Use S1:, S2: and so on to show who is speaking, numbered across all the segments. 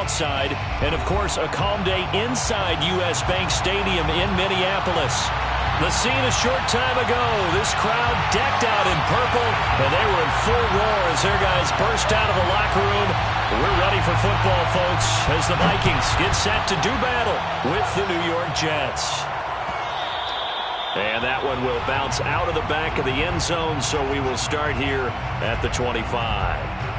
S1: outside. And, of course, a calm day inside U.S. Bank Stadium in Minneapolis. The scene a short time ago, this crowd decked out in purple, and they were in full roar as their guys burst out of the locker room. We're ready for football, folks, as the Vikings get set to do battle with the New York Jets. And that one will bounce out of the back of the end zone, so we will start here at the 25.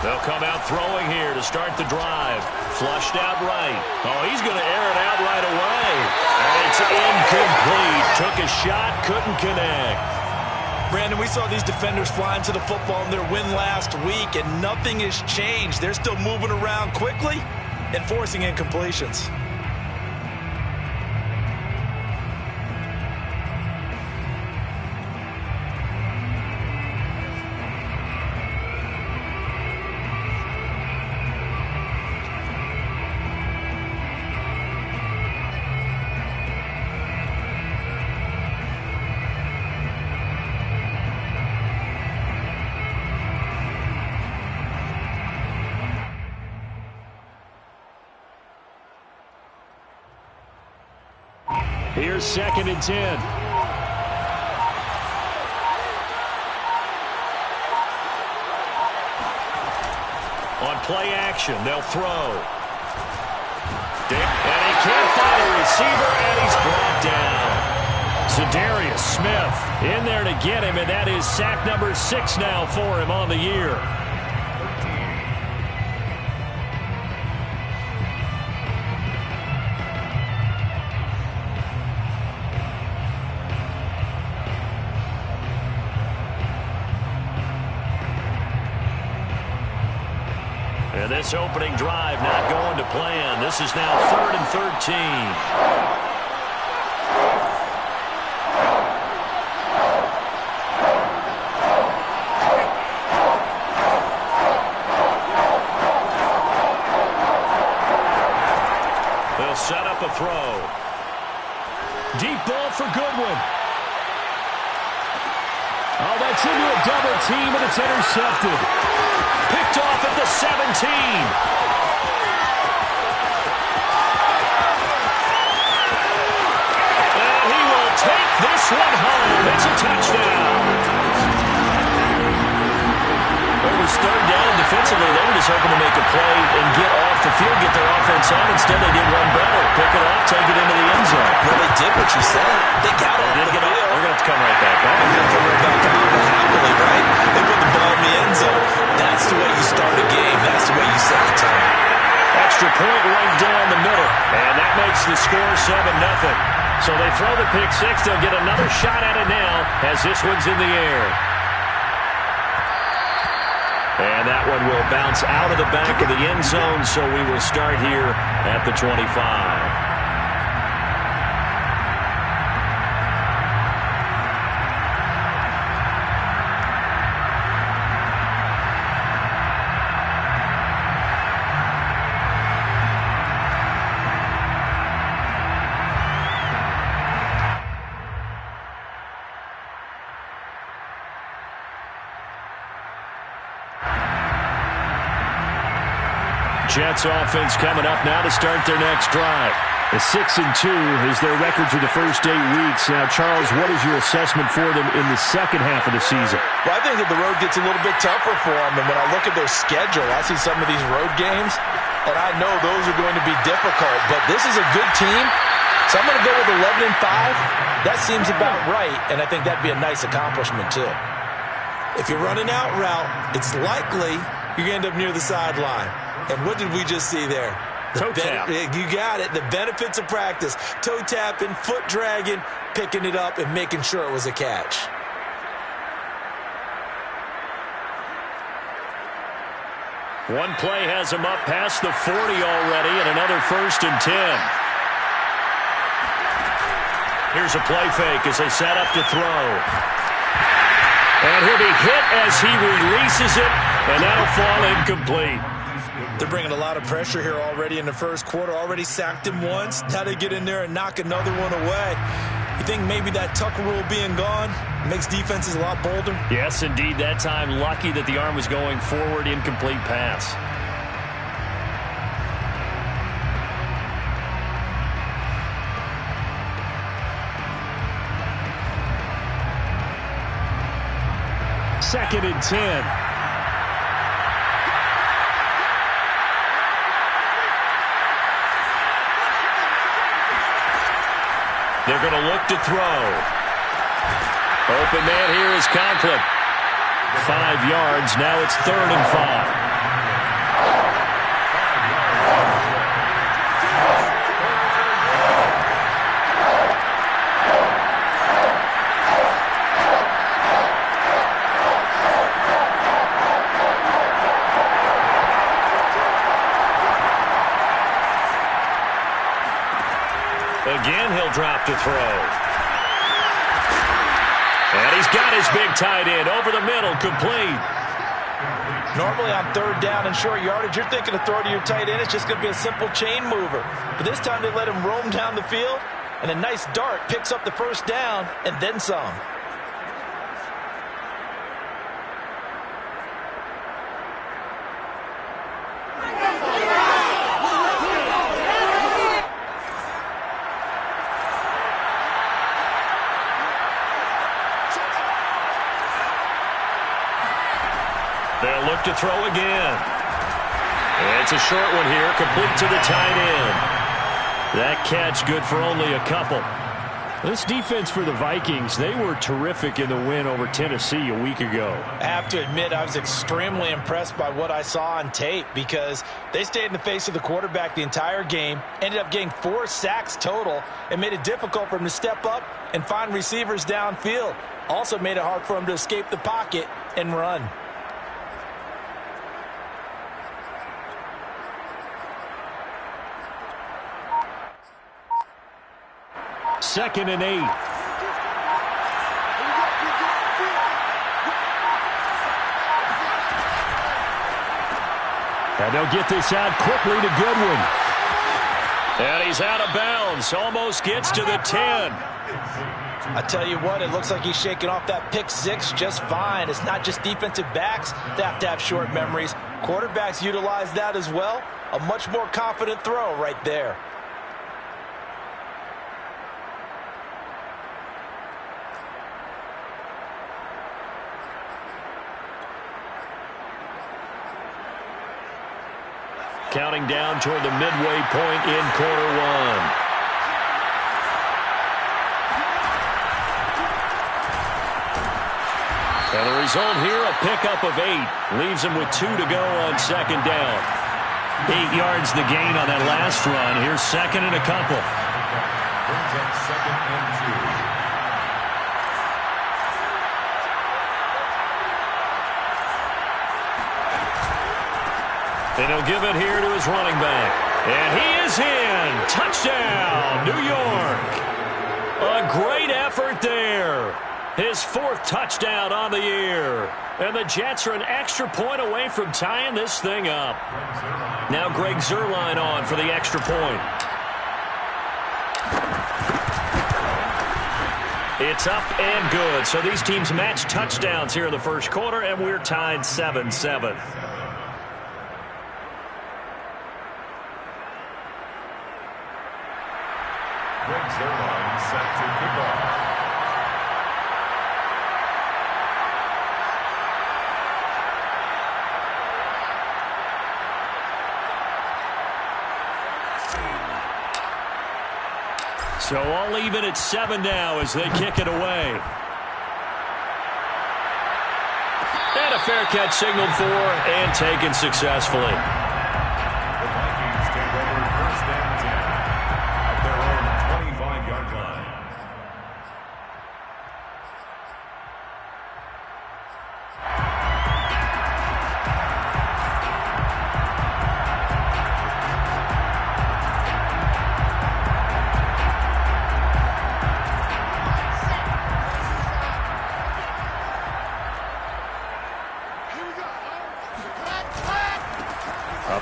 S1: They'll come out throwing here to start the drive. Flushed out right. Oh, he's going to air it out right away. And it's incomplete. Took a shot, couldn't connect.
S2: Brandon, we saw these defenders flying to the football in their win last week, and nothing has changed. They're still moving around quickly and forcing incompletions.
S1: Here's 2nd and 10. On play action, they'll throw. And he can't find a receiver, and he's brought down. Za'Darius Smith in there to get him, and that is sack number 6 now for him on the year. And this opening drive not going to plan. This is now 3rd and 13. They'll set up a throw. Deep ball for Goodwin. Oh, that's into a double team, and it's intercepted. Picked off at the 17. And he will take this one home. It's a touchdown. It was 3rd down defensively. They were just hoping to make a play and get off the field, get their offense on. Instead, they did one better. Pick it off, take it into the end zone.
S2: Well, they did what you said. They got off the field.
S1: They're going to have to come right back on.
S2: They're going to come right back on happily, right? They put the ball in the end zone. That's the way you start a game. That's the way you set the tone.
S1: Extra point right down the middle. And that makes the score 7-0. So they throw the pick 6. They'll get another shot at it now as this one's in the air. And that one will bounce out of the back of the end zone, so we will start here at the 25. Jets offense coming up now to start their next drive. A 6-2 is their record through the first 8 weeks. Now, Charles, what is your assessment for them in the second half of the season?
S2: Well, I think that the road gets a little bit tougher for them. And when I look at their schedule, I see some of these road games, and I know those are going to be difficult. But this is a good team, so I'm going to go with 11-5. That seems about right, and I think that'd be a nice accomplishment, too. If you're running out route, it's likely you're going to end up near the sideline. And what did we just see there?
S1: Toe tap.
S2: You got it. The benefits of practice. Toe tapping, foot dragging, picking it up, and making sure it was a catch.
S1: One play has him up past the 40 already, and another 1st and 10. Here's a play fake as they set up to throw. And he'll be hit as he releases it, and that'll fall incomplete.
S2: They're bringing a lot of pressure here already in the first quarter. Already sacked him once. Now they get in there and knock another one away. You think maybe that Tucker rule being gone makes defenses a lot bolder?
S1: Yes, indeed. That time, lucky that the arm was going forward. Incomplete pass. Second and 10. They're going to look to throw. Open man here is Conklin. 5 yards. Now it's 3rd and 5. Again, he'll drop to throw. And he's got his big tight end over the middle, complete.
S2: Normally on 3rd down and short yardage, you're thinking of throwing to your tight end. It's just going to be a simple chain mover. But this time they let him roam down the field, and a nice dart picks up the 1st down and then some.
S1: They'll look to throw again. It's a short one here, complete to the tight end. That catch good for only a couple. This defense for the Vikings, they were terrific in the win over Tennessee a week ago.
S2: I have to admit, I was extremely impressed by what I saw on tape because they stayed in the face of the quarterback the entire game, ended up getting 4 sacks total, and made it difficult for him to step up and find receivers downfield. Also made it hard for him to escape the pocket and run.
S1: Second and 8. And they'll get this out quickly to Goodwin. And he's out of bounds. Almost gets to the 10.
S2: I tell you what, it looks like he's shaking off that pick 6 just fine. It's not just defensive backs that have to have short memories. Quarterbacks utilize that as well. A much more confident throw right there.
S1: Counting down toward the midway point in quarter 1. And the result here, a pickup of 8. Leaves him with 2 to go on 2nd down. 8 yards the gain on that last run. Here's 2nd and a couple.
S3: Brings up 2nd and 2.
S1: And he'll give it here to his running back. And he is in. Touchdown, New York. A great effort there. His 4th touchdown on the year. And the Jets are an extra point away from tying this thing up. Now Greg Zuerlein on for the extra point. It's up and good. So these teams match touchdowns here in the first quarter, and we're tied 7-7.
S3: Greg Zuerlein set to kick off.
S1: So all even at 7 now as they kick it away. And a fair catch signaled for and taken successfully.
S3: The Vikings take over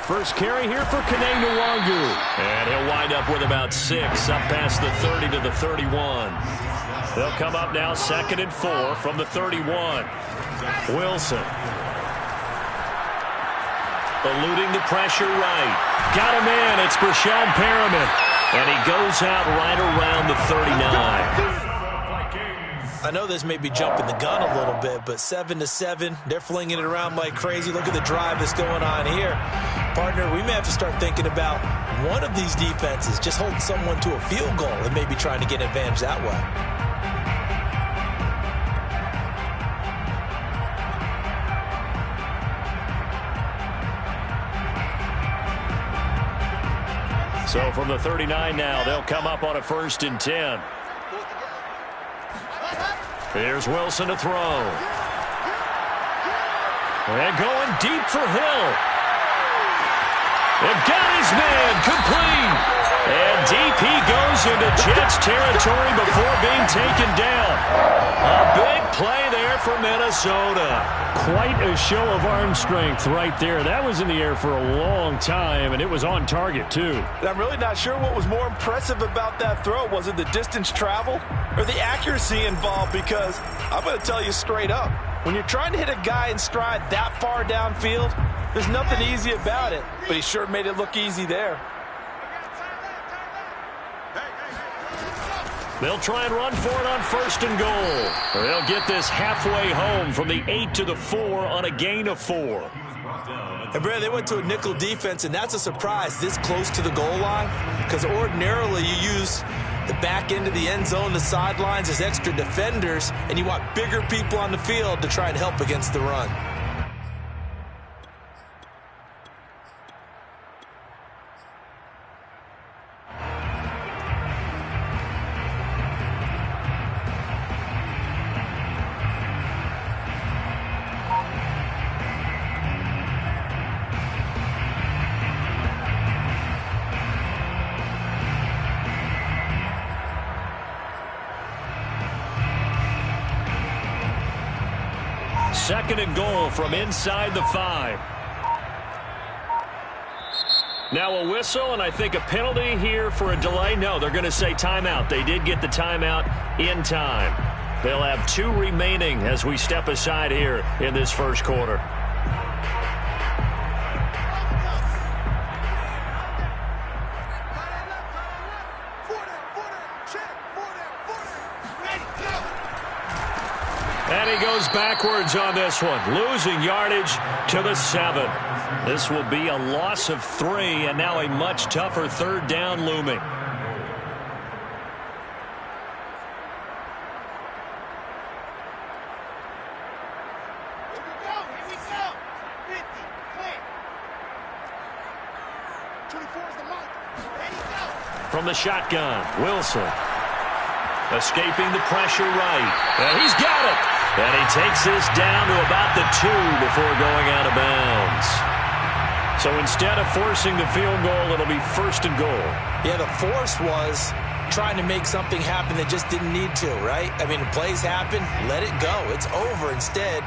S1: First carry here for Kene Nwangu. And he'll wind up with about 6 up past the 30 to the 31. They'll come up now 2nd and 4 from the 31. Wilson. Eluding the pressure right. Got him in. It's Breshad Perriman. And he goes out right around the 39.
S2: I know this may be jumping the gun a little bit, but 7-7, they're flinging it around like crazy. Look at the drive that's going on here. Partner, we may have to start thinking about one of these defenses just holding someone to a field goal and maybe trying to get an advantage that way.
S1: So from the 39 now, they'll come up on a 1st and 10. Here's Wilson to throw. And going deep for Hill. They've got his man complete. And deep he goes into Jets territory before being taken down. A big play there for Minnesota. Quite a show of arm strength right there. That was in the air for a long time, and it was on target, too.
S2: I'm really not sure what was more impressive about that throw. Was it the distance traveled or the accuracy involved? Because I'm going to tell you straight up, when you're trying to hit a guy in stride that far downfield, there's nothing easy about it. But he sure made it look easy there.
S1: They'll try and run for it on 1st and goal. They'll get this halfway home from the 8 to the 4 on a gain of 4.
S2: And Brad, they went to a nickel defense, and that's a surprise this close to the goal line, because ordinarily you use the back end of the end zone, the sidelines as extra defenders, and you want bigger people on the field to try and help against the run.
S1: Second and goal from inside the 5. Now a whistle, and I think a penalty here for a delay. No, they're going to say timeout. They did get the timeout in time. They'll have 2 remaining as we step aside here in this first quarter. And he goes backwards on this one, losing yardage to the 7. This will be a loss of 3, and now a much tougher 3rd down looming. From the shotgun, Wilson. Escaping the pressure right. And he's got it. And he takes this down to about the 2 before going out of bounds. So instead of forcing the field goal, it'll be 1st and goal.
S2: Yeah, the force was trying to make something happen that just didn't need to, right? I mean, plays happen, let it go. It's over. Instead,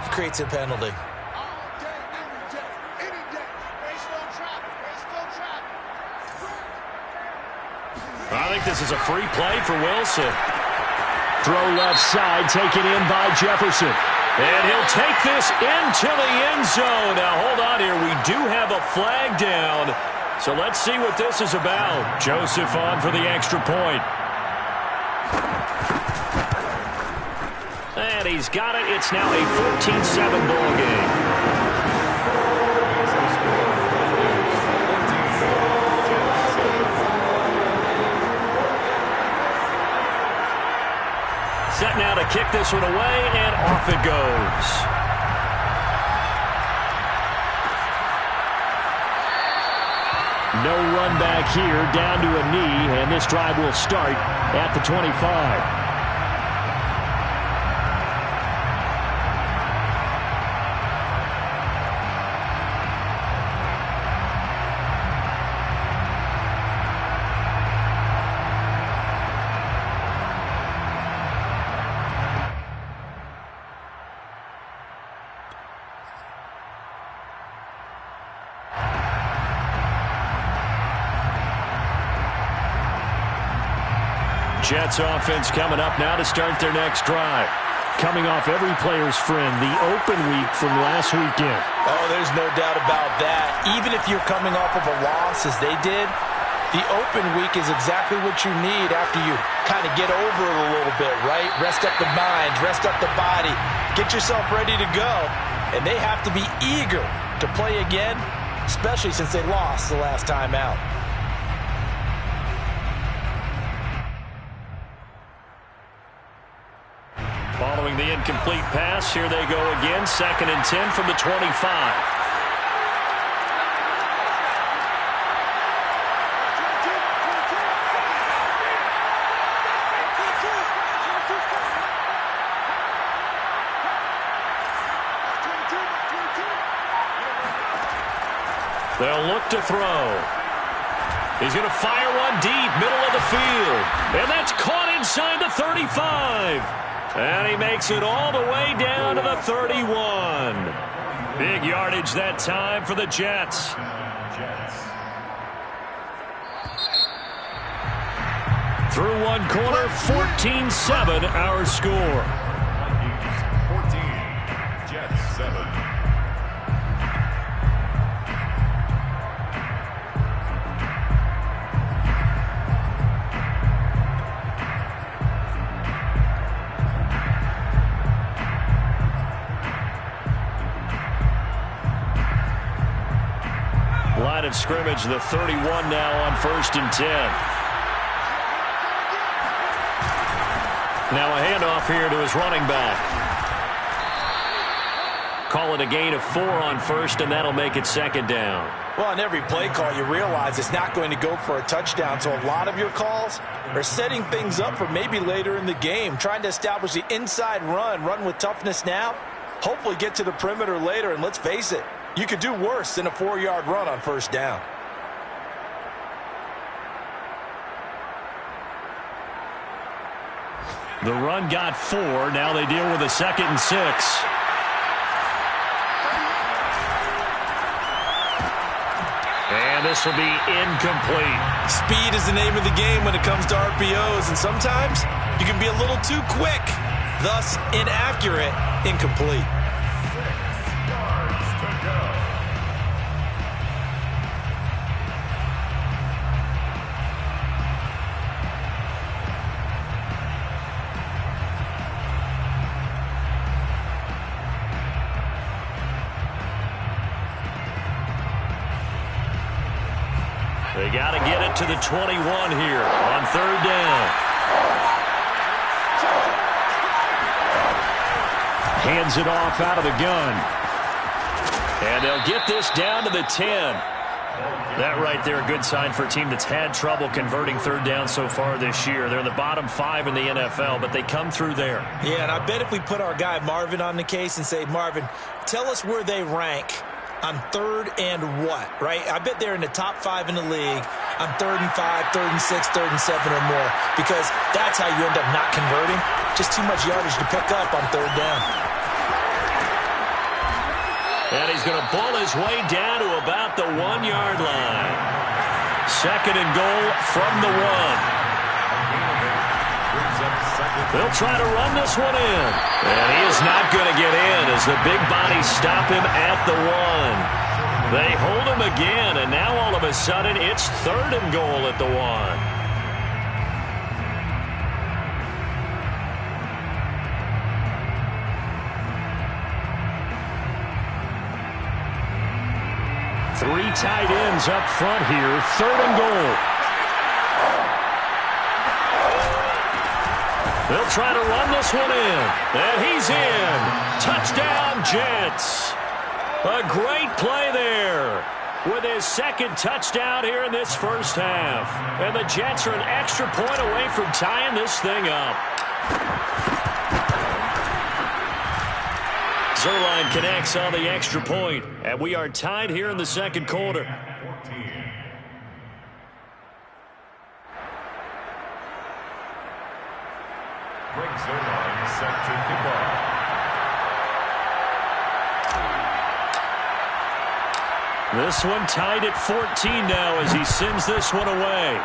S2: he creates a penalty.
S1: I think this is a free play for Wilson. Throw left side, taken in by Jefferson. And he'll take this into the end zone. Now, hold on here. We do have a flag down. So let's see what this is about. Joseph on for the extra point. And he's got it. It's now a 14-7 ball game. Set now to kick this one away, and off it goes. No run back here, down to a knee, and this drive will start at the 25. Jets offense coming up now to start their next drive. Coming off every player's friend, the open week from last weekend.
S2: Oh, there's no doubt about that. Even if you're coming off of a loss as they did, the open week is exactly what you need after you kind of get over it a little bit, right? Rest up the mind, rest up the body, get yourself ready to go. And they have to be eager to play again, especially since they lost the last time out.
S1: Following the incomplete pass, here they go again. 2nd and 10 from the 25. They'll look to throw. He's going to fire one deep, middle of the field. And that's caught inside the 35. And he makes it all the way down to the 31. Big yardage that time for the Jets. Through one quarter, 14-7 our score.
S3: 14, Jets 7.
S1: Line of scrimmage, the 31 now on 1st and 10. Now a handoff here to his running back. Call it a gain of 4 on 1st, and that'll make it 2nd down.
S2: Well, on every play call, you realize it's not going to go for a touchdown, so a lot of your calls are setting things up for maybe later in the game, trying to establish the inside run with toughness now, hopefully get to the perimeter later, and let's face it, you could do worse than a 4-yard run on 1st down.
S1: The run got 4. Now they deal with a 2nd and 6. And this will be incomplete.
S2: Speed is the name of the game when it comes to RPOs, and sometimes you can be a little too quick, thus inaccurate, incomplete.
S1: They got to get it to the 21 here on 3rd down. Hands it off out of the gun. And they'll get this down to the 10. That right there, a good sign for a team that's had trouble converting 3rd down so far this year. They're in the bottom 5 in the NFL, but they come through there.
S2: Yeah, and I bet if we put our guy Marvin on the case and say, Marvin, tell us where they rank on 3rd and what, right? I bet they're in the top 5 in the league on 3rd and 5, 3rd and 6, 3rd and 7 or more, because that's how you end up not converting. Just too much yardage to pick up on 3rd down.
S1: And he's going to bull his way down to about the 1-yard line. 2nd and goal from the 1. They'll try to run this one in. And he is not going to get in as the big bodies stop him at the 1. They hold him again, and now all of a sudden it's 3rd and goal at the 1. Three tight ends up front here. 3rd and goal. They'll try to run this one in. And he's in. Touchdown, Jets. A great play there with his 2nd touchdown here in this 1st half. And the Jets are an extra point away from tying this thing up. Zuerlein connects on the extra point, and we are tied here in the 2nd quarter.
S3: Greg Zuerlein set to kick off.
S1: This one tied at 14 now as he sends this one away.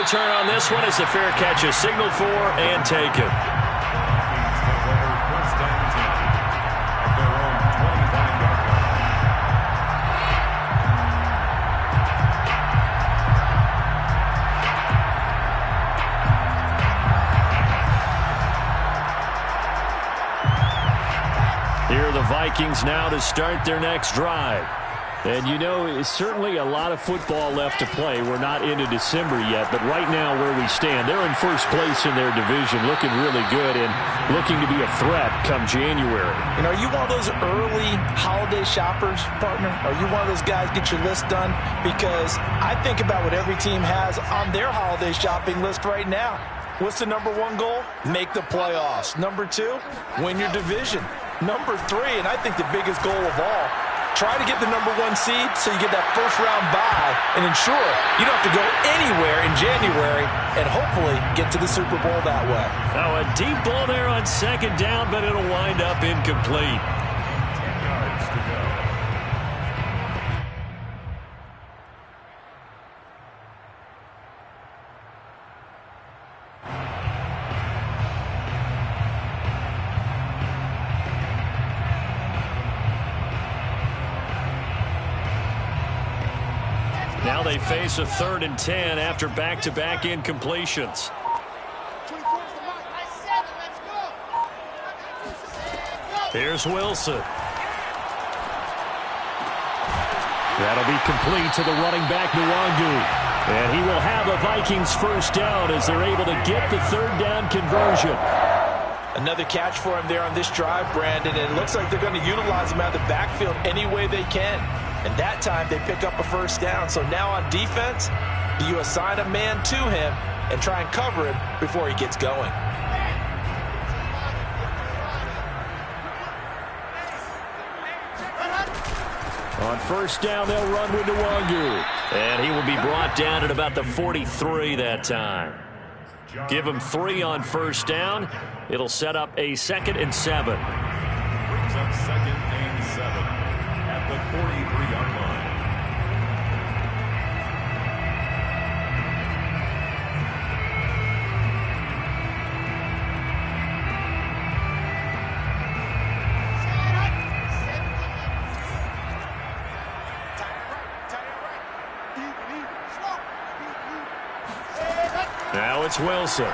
S1: return on this one as the fair catch is signaled for and taken. Here are the Vikings now to start their next drive. And you know, it's certainly a lot of football left to play. We're not into December yet, but right now where we stand, they're in first place in their division, looking really good and looking to be a threat come January.
S2: You know, are you one of those early holiday shoppers, partner? Are you one of those guys get your list done? Because I think about what every team has on their holiday shopping list right now. What's the number one goal? Make the playoffs. Number two, win your division. Number three, and I think the biggest goal of all, try to get the number one seed so you get that first round bye and ensure you don't have to go anywhere in January and hopefully get to the Super Bowl that way.
S1: Now a deep ball there on second down, but it'll wind up incomplete.
S3: 10 yards to go.
S1: Now they face a 3rd and 10 after back-to-back incompletions. Here's Wilson. That'll be complete to the running back, Nwangu. And he will have a Vikings first down as they're able to get the 3rd down conversion.
S2: Another catch for him there on this drive, Brandon, and it looks like they're going to utilize him out of the backfield any way they can. And that time they pick up a first down. So now on defense, do you assign a man to him and try and cover him before he gets going?
S1: On first down, they'll run with Nwangu. And he will be brought down at about the 43 that time. Give him 3 on first down. It'll set up a 2nd and 7.
S3: Brings up 2nd and 7 at the 43-yard line.
S1: Now it's Wilson.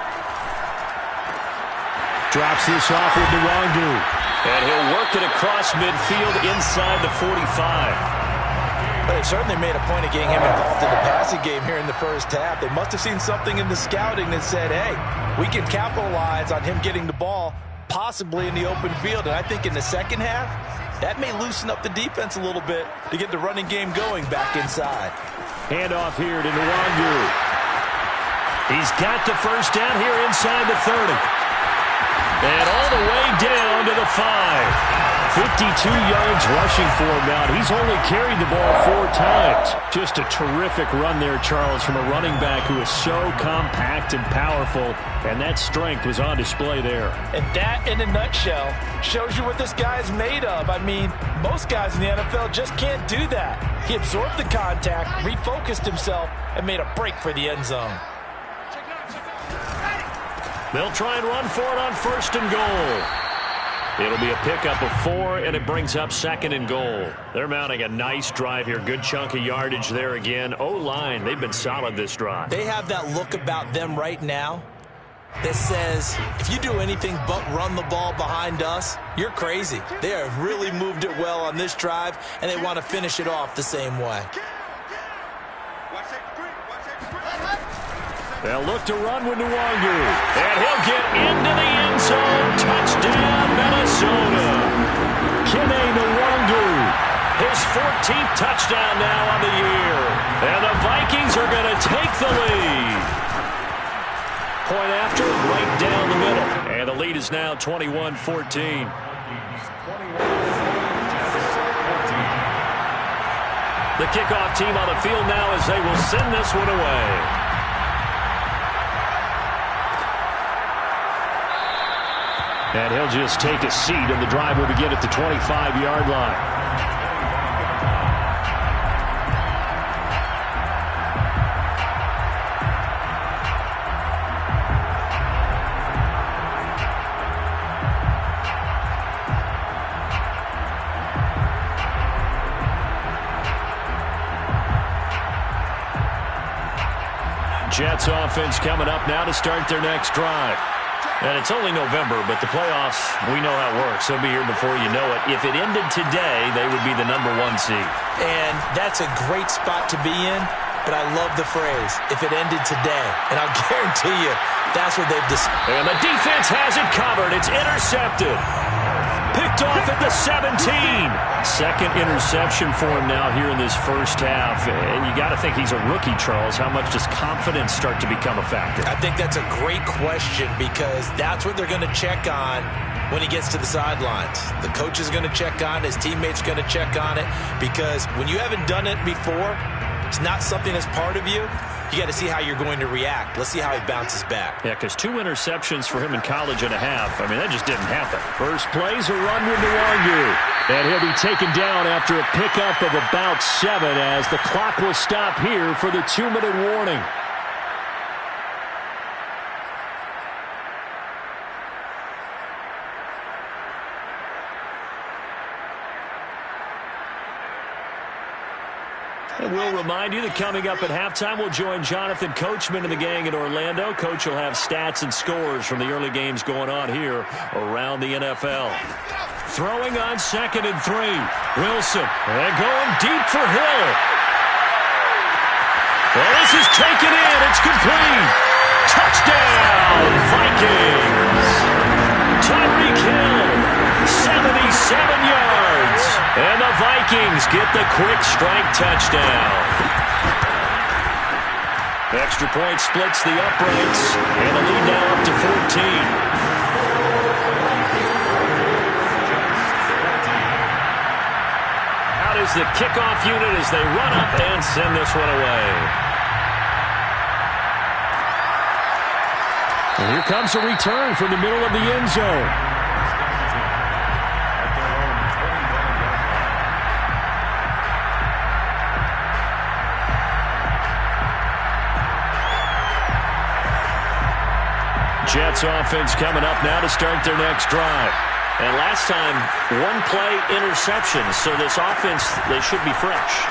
S1: Drops this off with Nwangu. And he'll work it across midfield inside the 45.
S2: But they certainly made a point of getting him involved in the passing game here in the first half. They must have seen something in the scouting that said, hey, we can capitalize on him getting the ball possibly in the open field. And I think in the second half, that may loosen up the defense a little bit to get the running game going back inside.
S1: Handoff here to Nwangu. He's got the first down here inside the 30. And all the way down to the 5. 52 yards rushing for him now. He's only carried the ball 4 times. Just a terrific run there, Charles, from a running back who is so compact and powerful. And that strength was on display there.
S2: And that, in a nutshell, shows you what this guy's made of. I mean, most guys in the NFL just can't do that. He absorbed the contact, refocused himself, and made a break for the end zone.
S1: They'll try and run for it on first and goal. It'll be a pickup of 4, and it brings up 2nd and goal. They're mounting a nice drive here. Good chunk of yardage there again. O-line, they've been solid this drive.
S2: They have that look about them right now that says, if you do anything but run the ball behind us, you're crazy. They have really moved it well on this drive, and they want to finish it off the same way.
S1: They'll look to run with Nwangu. And he'll get into the end zone. Touchdown, Minnesota. Kene Nwangu. His 14th touchdown now on the year. And the Vikings are going to take the lead. Point after, right down the middle. And the lead is now 21-14. The kickoff team on the field now as they will send this one away. And he'll just take a seat, and the drive will begin at the 25-yard line. Jets offense coming up now to start their next drive. And it's only November, but the playoffs, we know how it works. They'll be here before you know it. If it ended today, they would be the #1 seed.
S2: And that's a great spot to be in, but I love the phrase, if it ended today. And I'll guarantee you, that's what they've decided.
S1: And the defense has it covered. It's intercepted. Picked off at the 17. Second interception for him now here in this first half. And you got to think he's a rookie, Charles. How much does confidence start to become a factor?
S2: I think that's a great question because that's what they're going to check on when he gets to the sidelines. The coach is going to check on it. His teammates are going to check on it because when you haven't done it before, it's not something that's part of you. You got to see how you're going to react. Let's see how he bounces back.
S1: Yeah, because 2 interceptions for him in college and a half. I mean, that just didn't happen. First play's a run with Nwangu. And he'll be taken down after a pickup of about 7 as the clock will stop here for the 2-minute warning. And we'll remind you that coming up at halftime, we'll join Jonathan Coachman and the gang in Orlando. Coach will have stats and scores from the early games going on here around the NFL. Throwing on 2nd and 3. Wilson. And going deep for Hill. Well, this is taken in. It's complete. Touchdown, Vikings. Tyreek Hill, 77 yards. And the Vikings get the quick strike touchdown. Extra point splits the uprights, and the lead now up to 14. Out is the kickoff unit as they run up and send this one away. And here comes a return from the middle of the end zone. Jets offense coming up now to start their next drive. And last time, 1-play interception. So this offense, they should be fresh.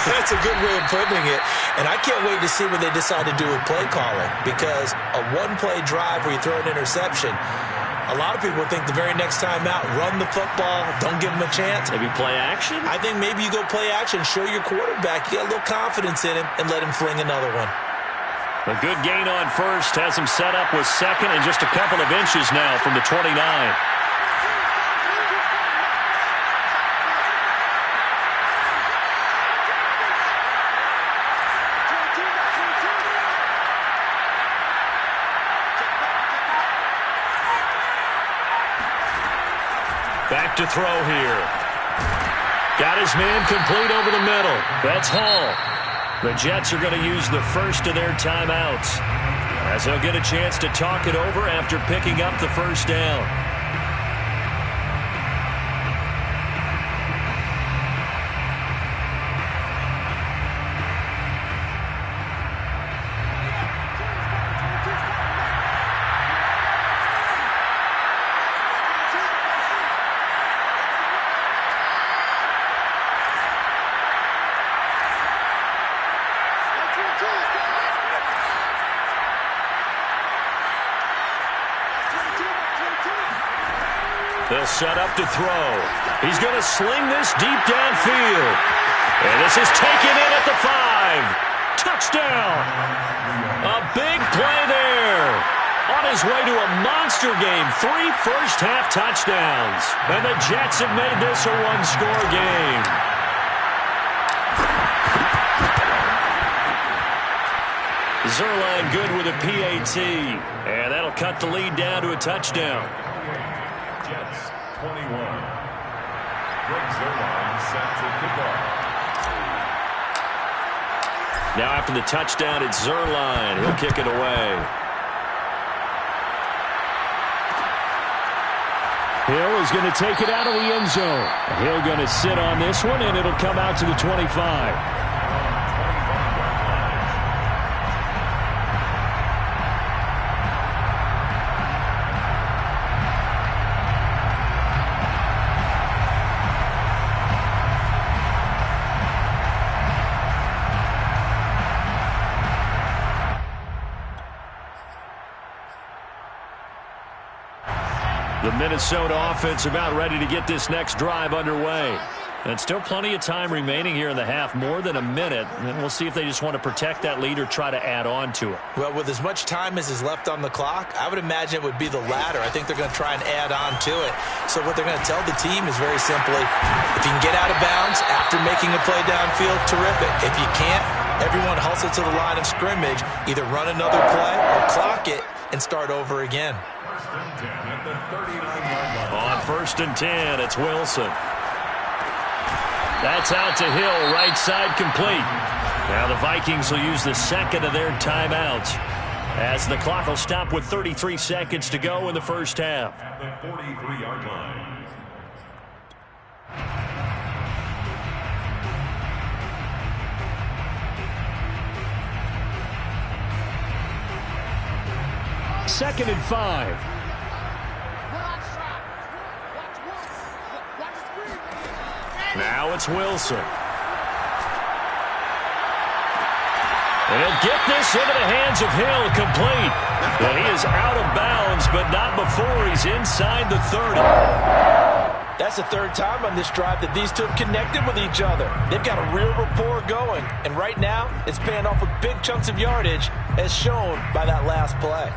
S2: That's a good way of putting it. And I can't wait to see what they decide to do with play calling. Because a 1-play drive where you throw an interception, a lot of people think the very next time out, run the football, don't give them a chance.
S1: Maybe play action?
S2: I think maybe you go play action, show your quarterback, you got a little confidence in him, and let him fling another one.
S1: A good gain on first has him set up with 2nd and just a couple of inches now from the 29. Back to throw here. Got his man complete over the middle. That's Hall. The Jets are going to use the first of their timeouts as they'll get a chance to talk it over after picking up the first down. They'll set up to throw. He's going to sling this deep downfield. And this is taken in at the 5. Touchdown. A big play there. On his way to a monster game. 3 first-half touchdowns. And the Jets have made this a one-score game. Zuerlein good with a PAT. And that'll cut the lead down to a touchdown.
S3: Jets 21. Greg Zuerlein set to kick off.
S1: Now after the touchdown, it's Zuerlein. He'll kick it away. Hill is going to take it out of the end zone. Hill going to sit on this one, and it'll come out to the 25. The Minnesota offense about ready to get this next drive underway. And still plenty of time remaining here in the half, more than a minute. And we'll see if they just want to protect that lead or try to add on to it.
S2: Well, with as much time as is left on the clock, I would imagine it would be the latter. I think they're going to try and add on to it. So what they're going to tell the team is very simply, if you can get out of bounds after making a play downfield, terrific. If you can't, everyone hustle to the line of scrimmage, either run another play or clock it and start over again.
S1: On 1st and 10, it's Wilson. That's out to Hill, right side complete. Now the Vikings will use the second of their timeouts as the clock will stop with 33 seconds to go in the first half.
S3: At the 43-yard line.
S1: Second and 5. Now it's Wilson. And he'll get this into the hands of Hill, complete. And he is out of bounds, but not before he's inside the 30.
S2: That's the third time on this drive that these two have connected with each other. They've got a real rapport going. And right now, it's paying off with big chunks of yardage, as shown by that last play.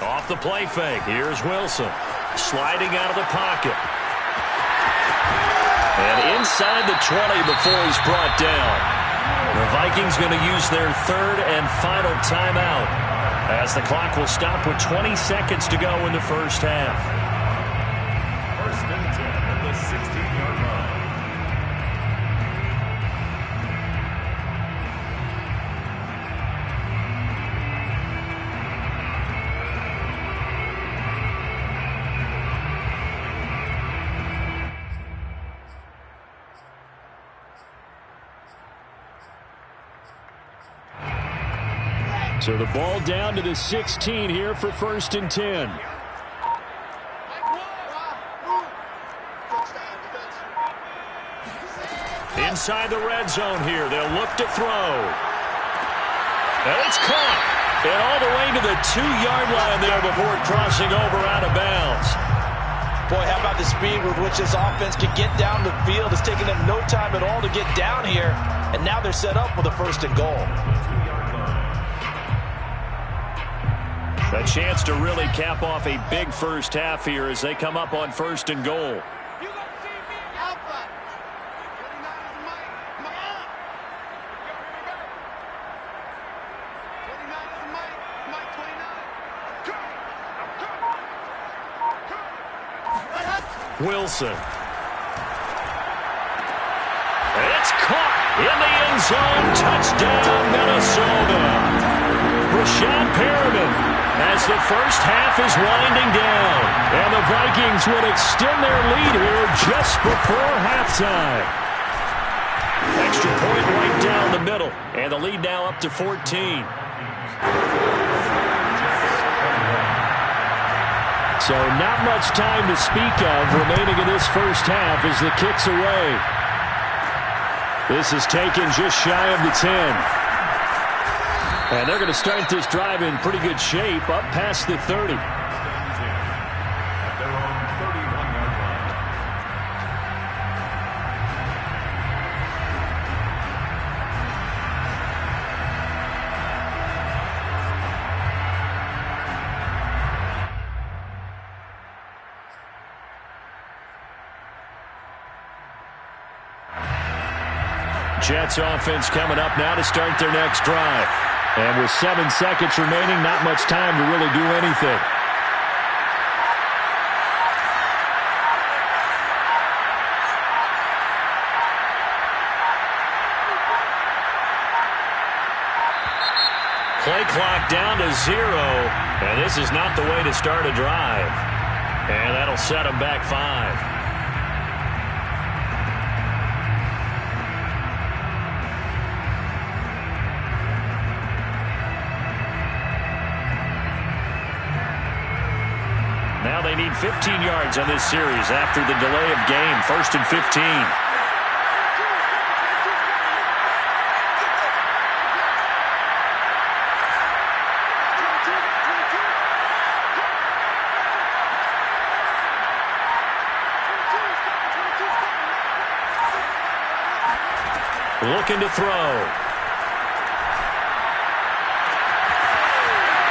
S1: Off the play fake, here's Wilson. Sliding out of the pocket. And inside the 20 before he's brought down. The Vikings going to use their third and final timeout as the clock will stop with 20 seconds to go in the first half.
S3: 1st and 10 at the 16-yard line.
S1: So the ball down to the 16 here for 1st and 10. Inside the red zone here. They'll look to throw. And it's caught. And all the way to the 2-yard line there before crossing over out of bounds.
S2: Boy, how about the speed with which this offense can get down the field? It's taken them no time at all to get down here. And now they're set up with a 1st and goal.
S1: A chance to really cap off a big first half here as they come up on 1st and goal. Wilson. It's caught in the end zone. Touchdown, Minnesota. Rashad Perriman as the first half is winding down. And the Vikings would extend their lead here just before halftime. Extra point right down the middle. And the lead now up to 14. So not much time to speak of remaining in this first half as the kick's away. This is taken just shy of the 10. And they're going to start this drive in pretty good shape up past the 30.
S3: At their own 31-yard line.
S1: Jets offense coming up now to start their next drive. And with 7 seconds remaining, not much time to really do anything. Play clock down to 0. And this is not the way to start a drive. And that'll set them back 5. Now they they need 15 yards on this series after the delay of game. 1st and 15. Looking to throw.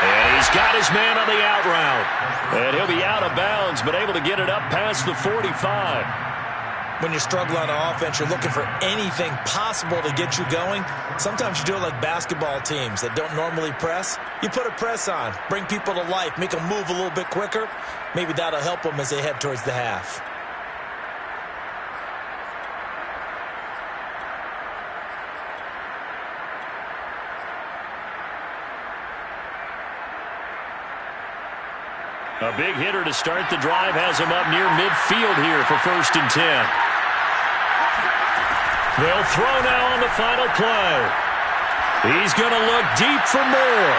S1: And he's got his man on the out route. And he'll be out of bounds, but able to get it up past the 45.
S2: When you struggle on offense, you're looking for anything possible to get you going. Sometimes you do it like basketball teams that don't normally press. You put a press on, bring people to life, make them move a little bit quicker. Maybe that'll help them as they head towards the half.
S1: A big hitter to start the drive has him up near midfield here for 1st and 10. They'll throw now on the final play. He's going to look deep for more.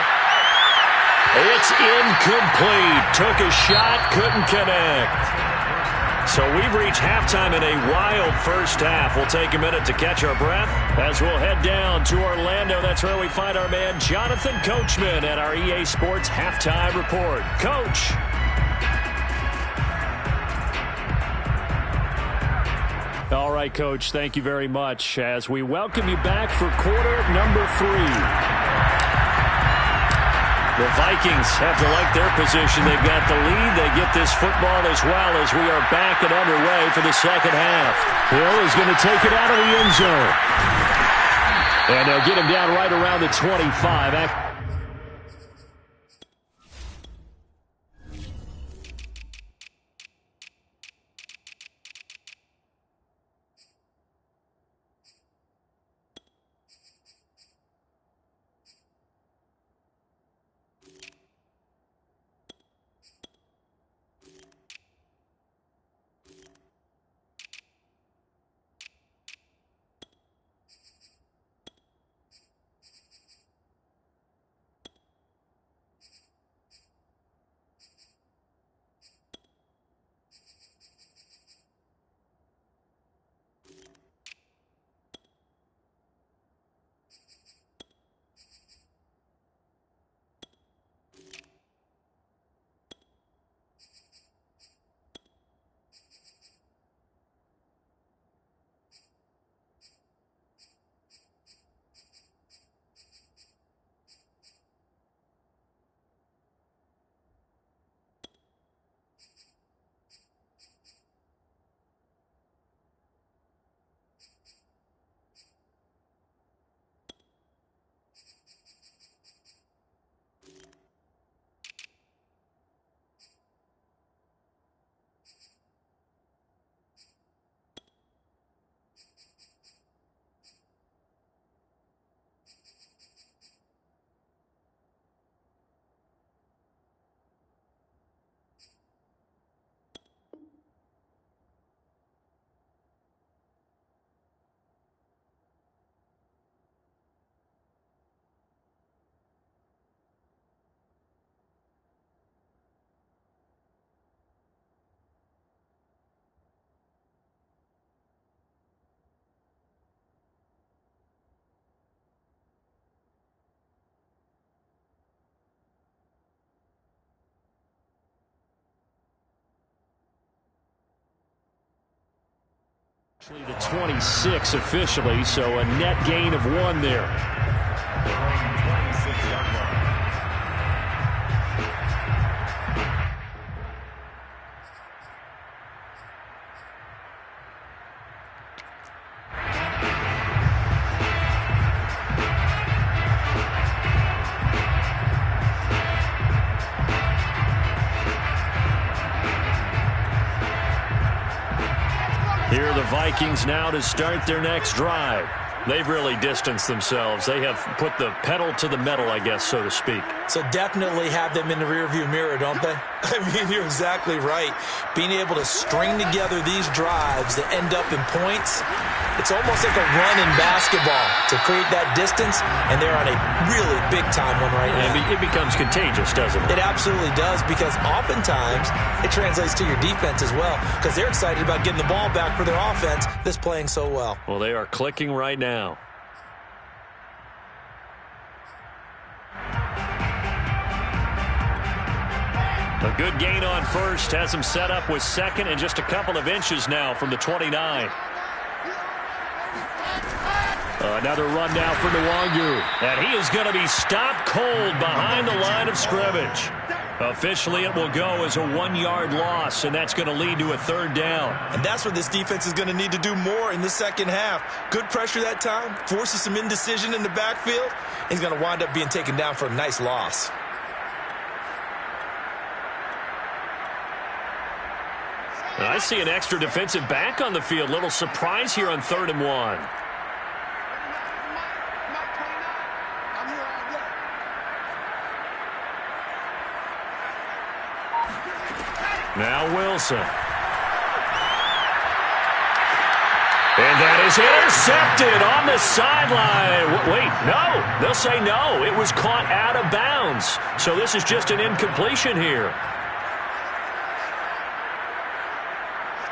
S1: It's incomplete. Took a shot, couldn't connect. So we've reached halftime in a wild first half. We'll take a minute to catch our breath as we'll head down to Orlando. That's where we find our man Jonathan Coachman at our EA Sports Halftime Report. Coach. All right, Coach, thank you very much as we welcome you back for quarter number 3. The Vikings have to like their position. They've got the lead. They get this football as well as we are back and underway for the second half. Hill is going to take it out of the end zone. And they'll get him down right around the 25. Actually to 26 officially, so a net gain of 1 there. Here are the Vikings now to start their next drive. They've really distanced themselves. They have put the pedal to the metal, I guess, so to speak.
S2: So definitely have them in the rearview mirror, don't they? I mean, you're exactly right. Being able to string together these drives that end up in points, it's almost like a run in basketball to create that distance, and they're on a really big-time one right now.
S1: It becomes contagious, doesn't it?
S2: It absolutely does, because oftentimes it translates to your defense as well, because they're excited about getting the ball back for their offense that's playing so well.
S1: Well, they are clicking right now. A good gain on first has him set up with second and just a couple of inches now from the 29. Another run now for Nwangu. And he is going to be stopped cold behind the line of scrimmage. Officially, it will go as a 1-yard loss, and that's going to lead to a third down.
S2: And that's what this defense is going to need to do more in the second half. Good pressure that time, forces some indecision in the backfield. He's going to wind up being taken down for a nice loss.
S1: I see an extra defensive back on the field. Little surprise here on 3rd and 1. Now Wilson. And that is intercepted on the sideline. Wait, no. They'll say no. It was caught out of bounds. So this is just an incompletion here.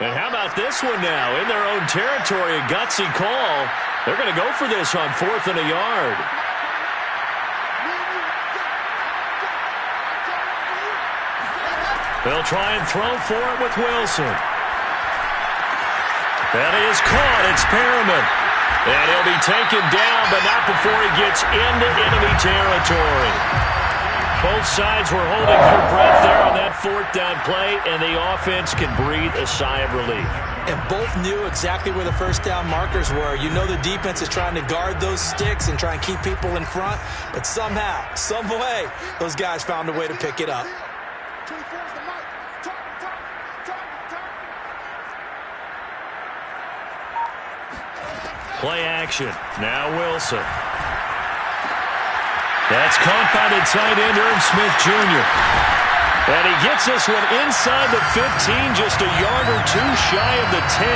S1: And how about this one now? In their own territory, a gutsy call. They're going to go for this on 4th and a yard. They'll try and throw for it with Wilson. That is caught. It's Perriman. And he'll be taken down, but not before he gets into enemy territory. Both sides were holding their breath there on that 4th down play, and the offense can breathe a sigh of relief.
S2: And both knew exactly where the first down markers were. You know the defense is trying to guard those sticks and try and keep people in front, but somehow, some way, those guys found a way to pick it up.
S1: Play action. Now Wilson. That's caught by the tight end, Irv Smith Jr. And he gets this one inside the 15, just a yard or two shy of the 10.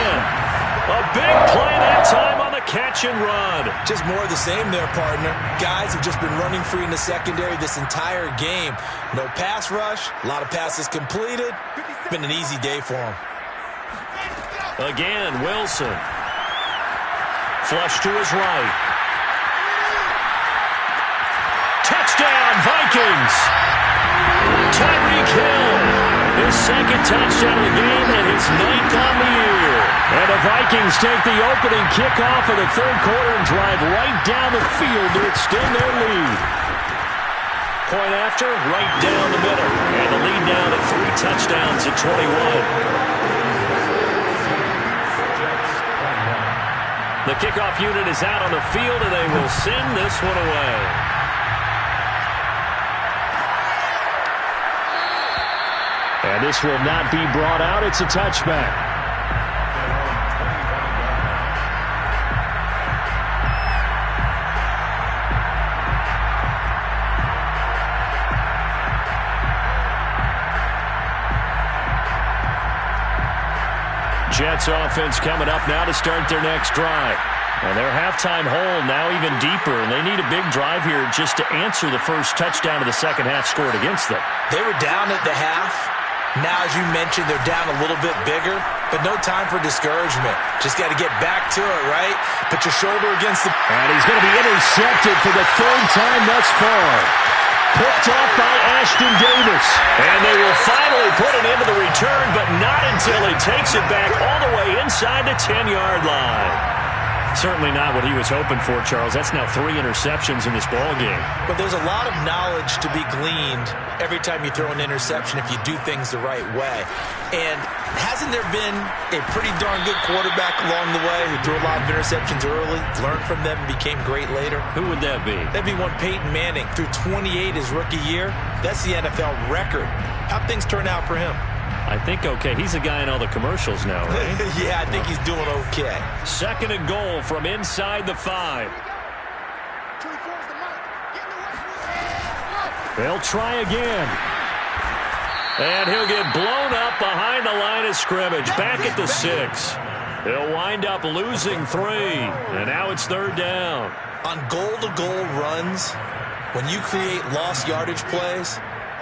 S1: A big play that time on the catch and run.
S2: Just more of the same there, partner. Guys have just been running free in the secondary this entire game. No pass rush, a lot of passes completed. Been an easy day for them.
S1: Again, Wilson. Flush to his right. Touchdown, Vikings! Tyreek Hill, his second touchdown of the game and his 9th on the year. And the Vikings take the opening kickoff of the 3rd quarter and drive right down the field to extend their lead. Point after, right down the middle. And the lead now to 3 touchdowns at 21. The kickoff unit is out on the field, and they will send this one away. And this will not be brought out. It's a touchback. Jets offense coming up now to start their next drive. And their halftime hole now even deeper, and they need a big drive here just to answer the first touchdown of the second half scored against them.
S2: They were down at the half. Now, as you mentioned, they're down a little bit bigger, but no time for discouragement. Just got to get back to it, right? Put your shoulder against the...
S1: And he's going to be intercepted for the 3rd time thus far. Picked off by Ashton Davis. And they will finally put an end to the return, but not until he takes it back all the way inside the 10-yard line. Certainly not what he was hoping for, Charles. That's now 3 interceptions in this ball game.
S2: But there's a lot of knowledge to be gleaned every time you throw an interception if you do things the right way. And hasn't there been a pretty darn good quarterback along the way who threw a lot of interceptions early, learned from them, and became great later?
S1: Who would that be?
S2: That'd be one Peyton Manning. Threw 28 his rookie year. That's the NFL record. How'd things turn out for him?
S1: I think okay. He's a guy in all the commercials now, right?
S2: Yeah, I think he's doing okay.
S1: 2nd and goal from inside the 5. They'll try again. And he'll get blown up behind the line of scrimmage, back at the 6. He'll wind up losing 3, and now it's 3rd down.
S2: On goal-to-goal runs, when you create lost yardage plays,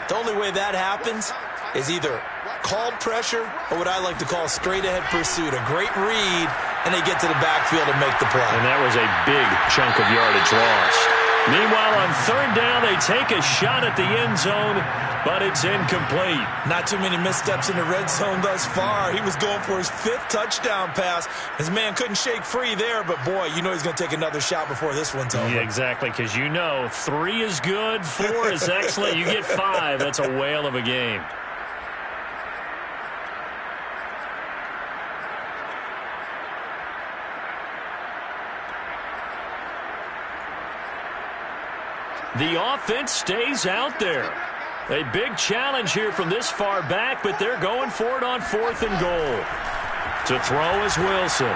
S2: the only way that happens is either called pressure or what I like to call straight-ahead pursuit. A great read, and they get to the backfield and make the play.
S1: And that was a big chunk of yardage lost. Meanwhile, on 3rd down, they take a shot at the end zone, but it's incomplete.
S2: Not too many missteps in the red zone thus far. He was going for his 5th touchdown pass. His man couldn't shake free there, but boy, you know he's going to take another shot before this one's over.
S1: Yeah, exactly, because you know 3 is good, 4 is excellent. You get 5. That's a whale of a game. The offense stays out there. A big challenge here from this far back, but they're going for it on 4th and goal. To throw is Wilson.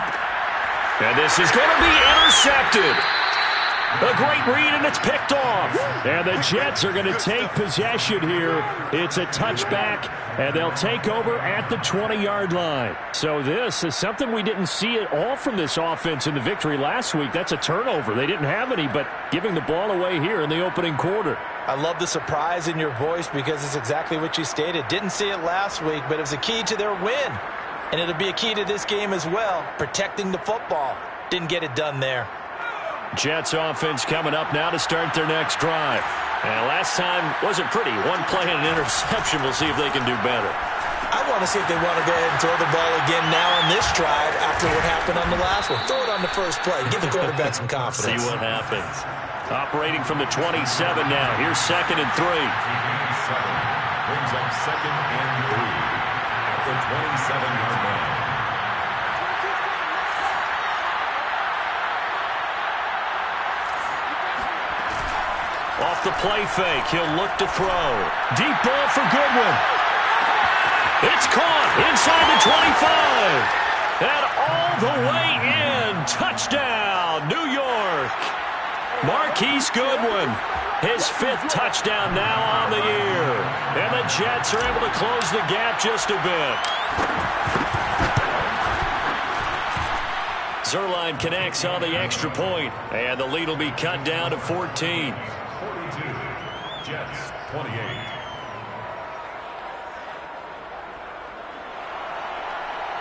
S1: And this is going to be intercepted. A great read, and it's picked off. And the Jets are going to take possession here. It's a touchback, and they'll take over at the 20-yard line. So this is something we didn't see at all from this offense in the victory last week. That's a turnover. They didn't have any, but giving the ball away here in the opening quarter.
S2: I love the surprise in your voice because it's exactly what you stated. Didn't see it last week, but it was a key to their win. And it'll be a key to this game as well, protecting the football. Didn't get it done there.
S1: Jets offense coming up now to start their next drive. And last time wasn't pretty. 1 play and an interception. We'll see if they can do better.
S2: I want to see if they want to go ahead and throw the ball again now on this drive after what happened on the last one. Throw it on the first play. Give the quarterback some confidence.
S1: See what happens. Operating from the 27 now. Here's 2nd and 3.
S3: Brings up 2nd and 3 at the 27-yard line.
S1: Off the play fake, he'll look to throw. Deep ball for Goodwin. It's caught inside the 25. And all the way in. Touchdown, New York. Marquise Goodwin, his 5th touchdown now on the year. And the Jets are able to close the gap just a bit. Zuerlein connects on the extra point, and the lead will be cut down to 14.
S3: 42, Jets 28.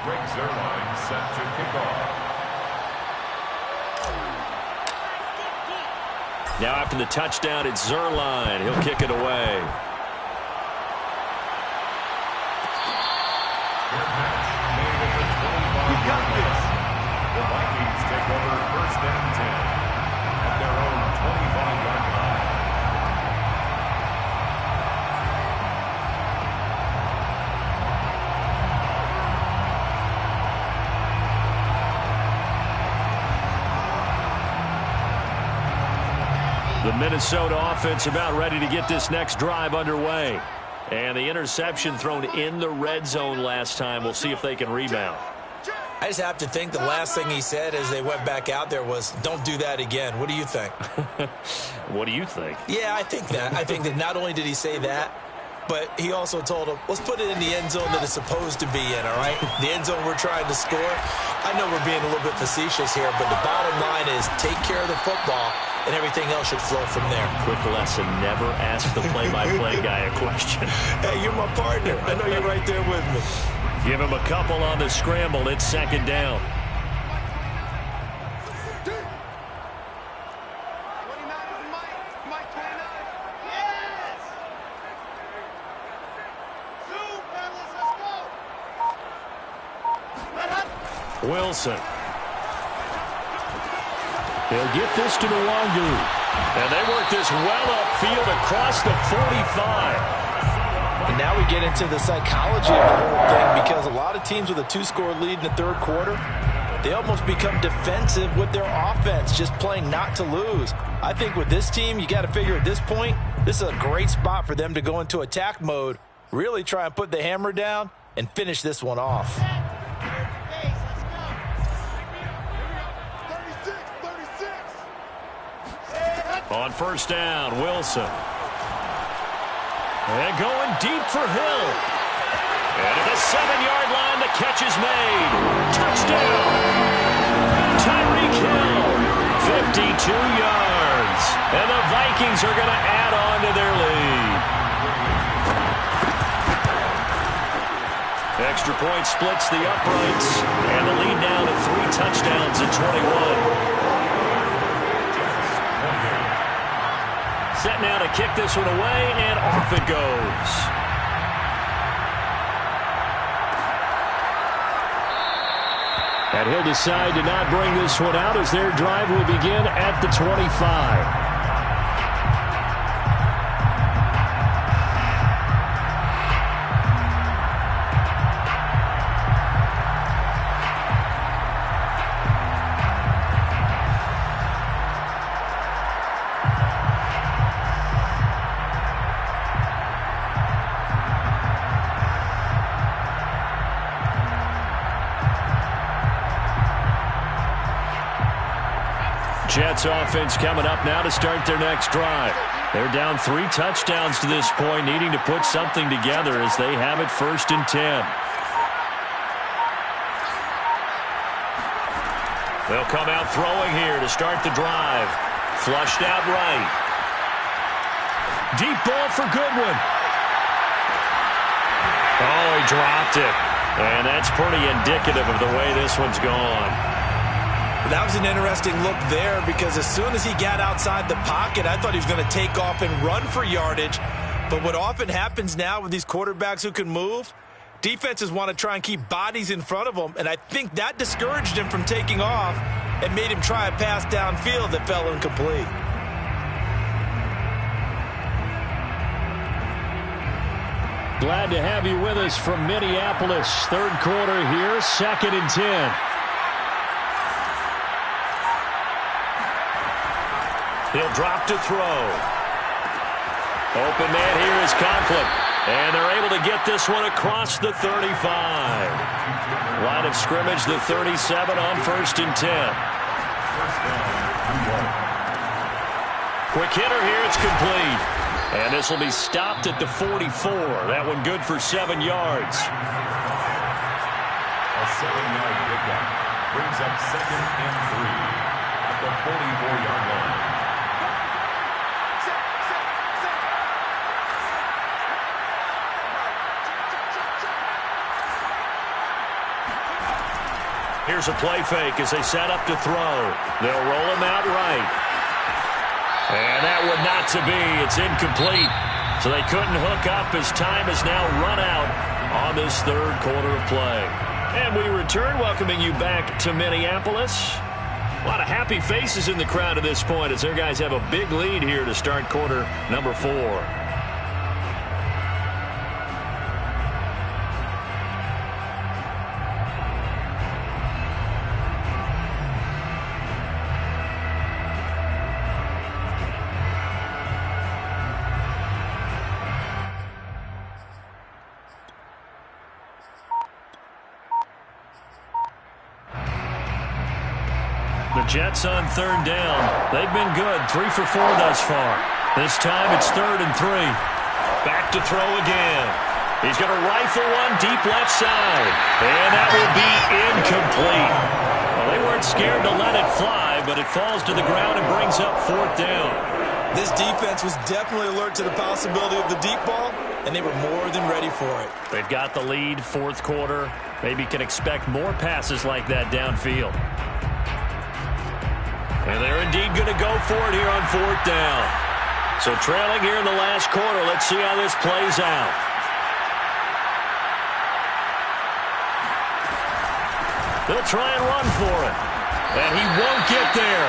S3: Greg Zuerlein set to kick off.
S1: Now after the touchdown, it's Zuerlein. He'll kick it away.
S3: The Vikings take over 1st and 10 at their own 25-yard line.
S1: The Minnesota offense about ready to get this next drive underway. And the interception thrown in the red zone last time. We'll see if they can rebound.
S2: I just have to think the last thing he said as they went back out there was, don't do that again. What do you think?
S1: What do you think?
S2: Yeah, I think that. I think that not only did he say that, but he also told him, let's put it in the end zone that it's supposed to be in, all right? The end zone we're trying to score. I know we're being a little bit facetious here, but the bottom line is take care of the football, and everything else should flow from there.
S1: Quick lesson, never ask the play-by-play guy a question.
S2: Hey, you're my partner. I know you're right there with me.
S1: Give him a couple on the scramble. It's 2nd down. Wilson. He'll get this to Nwangu. And they work this well upfield across the 45.
S2: And now we get into the psychology of the whole thing, because a lot of teams with a 2-score lead in the 3rd quarter, they almost become defensive with their offense, just playing not to lose. I think with this team, you got to figure at this point, this is a great spot for them to go into attack mode, really try and put the hammer down and finish this one off.
S1: On 1st down, Wilson. And going deep for Hill. And at the 7-yard line, the catch is made. Touchdown! Tyreek Hill, 52 yards. And the Vikings are going to add on to their lead. Extra point splits the uprights. And the lead now to 3 touchdowns at 21. Set now to kick this one away, and off it goes. And he'll decide to not bring this one out as their drive will begin at the 25. Jets offense coming up now to start their next drive. They're down 3 touchdowns to this point, needing to put something together as they have it 1st and 10. They'll come out throwing here to start the drive. Flushed out right. Deep ball for Goodwin. Oh, he dropped it. And that's pretty indicative of the way this one's gone.
S2: That was an interesting look there because as soon as he got outside the pocket, I thought he was going to take off and run for yardage. But what often happens now with these quarterbacks who can move, defenses want to try and keep bodies in front of them, and I think that discouraged him from taking off and made him try a pass downfield that fell incomplete.
S1: Glad to have you with us from Minneapolis. 3rd quarter here, 2nd and 10. He'll drop to throw. Open man here is Conklin. And they're able to get this one across the 35. Line of scrimmage, the 37 on 1st and 10. Quick hitter here, it's complete. And this will be stopped at the 44. That one good for 7 yards.
S3: A 7-yard pickup brings up 2nd and 3 at the 44-yard line.
S1: Here's a play fake as they set up to throw. They'll roll him out right. And that would not to be. It's incomplete. So they couldn't hook up as time has now run out on this 3rd quarter of play. And we return, welcoming you back to Minneapolis. A lot of happy faces in the crowd at this point as their guys have a big lead here to start quarter number 4. Jets on 3rd down. They've been good. 3 for 4 thus far. This time it's 3rd and 3. Back to throw again. He's going to rifle one deep left side. And that will be incomplete. Well, they weren't scared to let it fly, but it falls to the ground and brings up 4th down.
S2: This defense was definitely alert to the possibility of the deep ball, and they were more than ready for it.
S1: They've got the lead, 4th quarter. Maybe can expect more passes like that downfield. And they're indeed going to go for it here on 4th down. So trailing here in the last quarter, let's see how this plays out. They'll try and run for it. And he won't get there.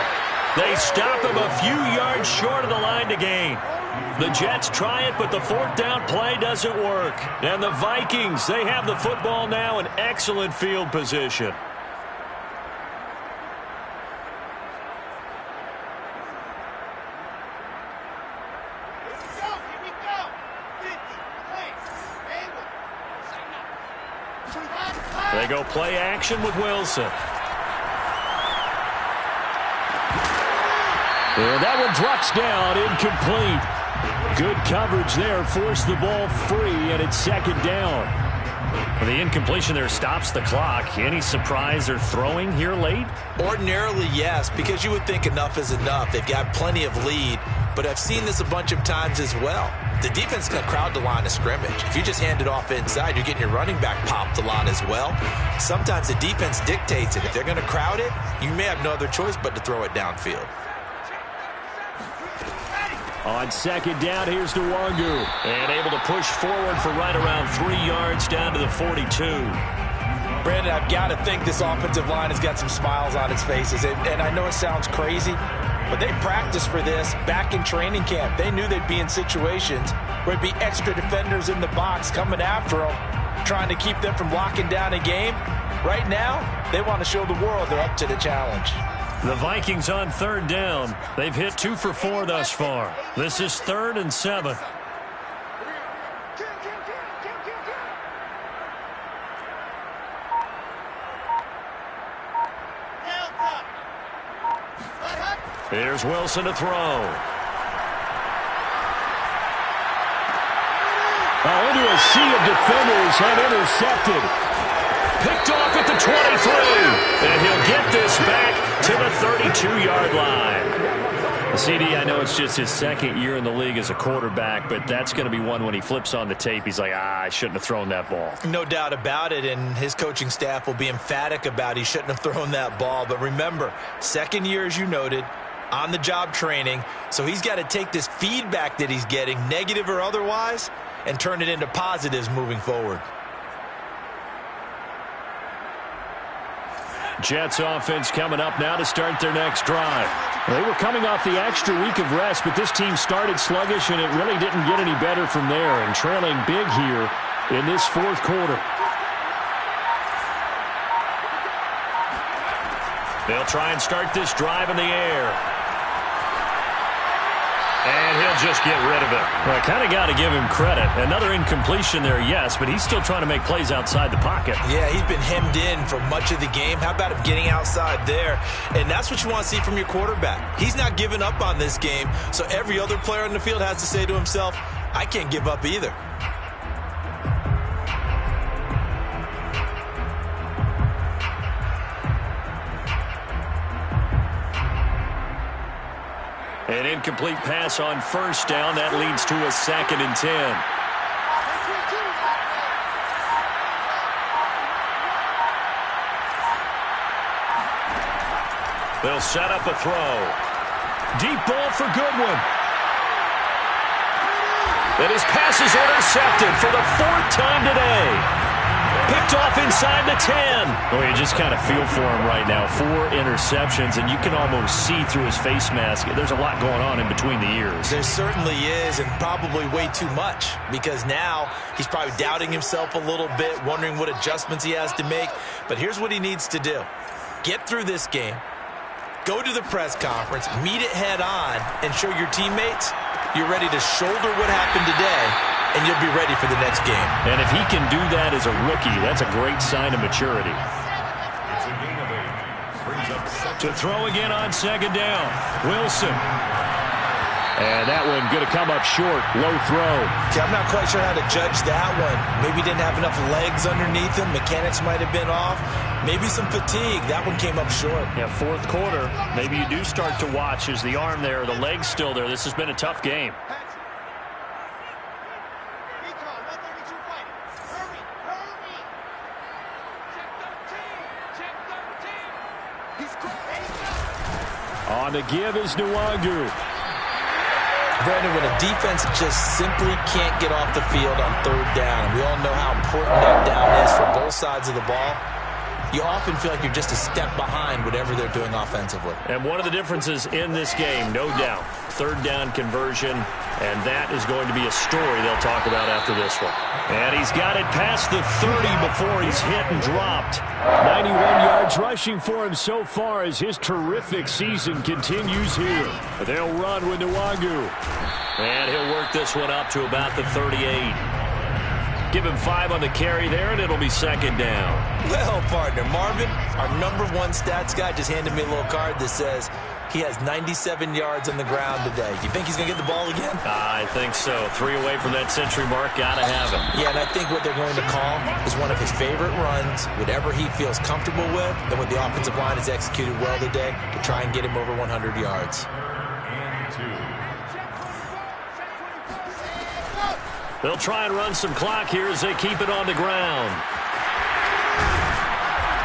S1: They stop him a few yards short of the line to gain. The Jets try it, but the 4th down play doesn't work. And the Vikings, they have the football now in excellent field position. They go play action with Wilson. And that one drops down, incomplete. Good coverage there. Forced the ball free, and it's second down. The incompletion there stops the clock. Any surprise they're throwing here late?
S2: Ordinarily, yes, because you would think enough is enough. They've got plenty of lead, but I've seen this a bunch of times as well. The defense is going to crowd the line of scrimmage. If you just hand it off inside, you're getting your running back popped a lot as well. Sometimes the defense dictates it. If they're going to crowd it, you may have no other choice but to throw it downfield.
S1: On second down, here's Nwangu. And able to push forward for right around 3 yards down to the 42.
S2: Brandon, I've got to think this offensive line has got some smiles on its faces. And I know it sounds crazy, but they practiced for this back in training camp. They knew they'd be in situations where there'd be extra defenders in the box coming after them, trying to keep them from locking down a game. Right now, they want to show the world they're up to the challenge.
S1: The Vikings on third down. They've hit 2 for 4 thus far. This is 3rd and 7. Here's Wilson to throw. Into a sea of defenders and intercepted. Picked off at the 23. And he'll get this back to the 32-yard line. CD, I know it's just his second year in the league as a quarterback, but that's going to be one when he flips on the tape. He's like, I shouldn't have thrown that ball.
S2: No doubt about it, and his coaching staff will be emphatic about he shouldn't have thrown that ball. But remember, second year, as you noted, on-the-job training, so he's got to take this feedback that he's getting, negative or otherwise, and turn it into positives moving forward.
S1: Jets offense coming up now to start their next drive. They were coming off the extra week of rest, but this team started sluggish, and it really didn't get any better from there, and trailing big here in this fourth quarter. They'll try and start this drive in the air. And he'll just get rid of it. Well, I kind of got to give him credit. Another incompletion there, yes, but he's still trying to make plays outside the pocket.
S2: Yeah, he's been hemmed in for much of the game. How about him getting outside there? And that's what you want to see from your quarterback. He's not giving up on this game, so every other player on the field has to say to himself, I can't give up either.
S1: An incomplete pass on first down. That leads to a 2nd and 10. They'll set up a throw. Deep ball for Goodwin. And his pass is intercepted for the 4th time today. Picked off inside the 10. Oh, you just kind of feel for him right now. 4 interceptions, and you can almost see through his face mask. There's a lot going on in between the ears.
S2: There certainly is, and probably way too much, because now he's probably doubting himself a little bit, wondering what adjustments he has to make. But here's what he needs to do. Get through this game, go to the press conference, meet it head on, and show your teammates you're ready to shoulder what happened today, and you'll be ready for the next game.
S1: And if he can do that as a rookie, that's a great sign of maturity.
S3: It's a gain of 8. Brings up
S1: To throw again on second down. Wilson. And that one going to come up short. Low throw.
S2: Okay, I'm not quite sure how to judge that one. Maybe he didn't have enough legs underneath him. Mechanics might have been off. Maybe some fatigue. That one came up short.
S1: Yeah, fourth quarter. Maybe you do start to watch. Is the arm there, the leg's still there? This has been a tough game. On the give is Nwangu.
S2: Brandon, when a defense just simply can't get off the field on third down, and we all know how important that down is for both sides of the ball, you often feel like you're just a step behind whatever they're doing offensively.
S1: And one of the differences in this game, no doubt, third down conversion, and that is going to be a story they'll talk about after this one. And he's got it past the 30 before he's hit and dropped. 91 yards rushing for him so far as his terrific season continues here. They'll run with Nwangu. And he'll work this one up to about the 38. Give him 5 on the carry there, and it'll be second down.
S2: Well, partner, Marvin, our #1 stats guy just handed me a little card that says he has 97 yards on the ground today. You think he's going to get the ball again?
S1: I think so. 3 away from that century mark. Got to have it.
S2: Yeah, and I think what they're going to call is one of his favorite runs, whatever he feels comfortable with, and what the offensive line has executed well today to try and get him over 100 yards.
S1: They'll try and run some clock here as they keep it on the ground.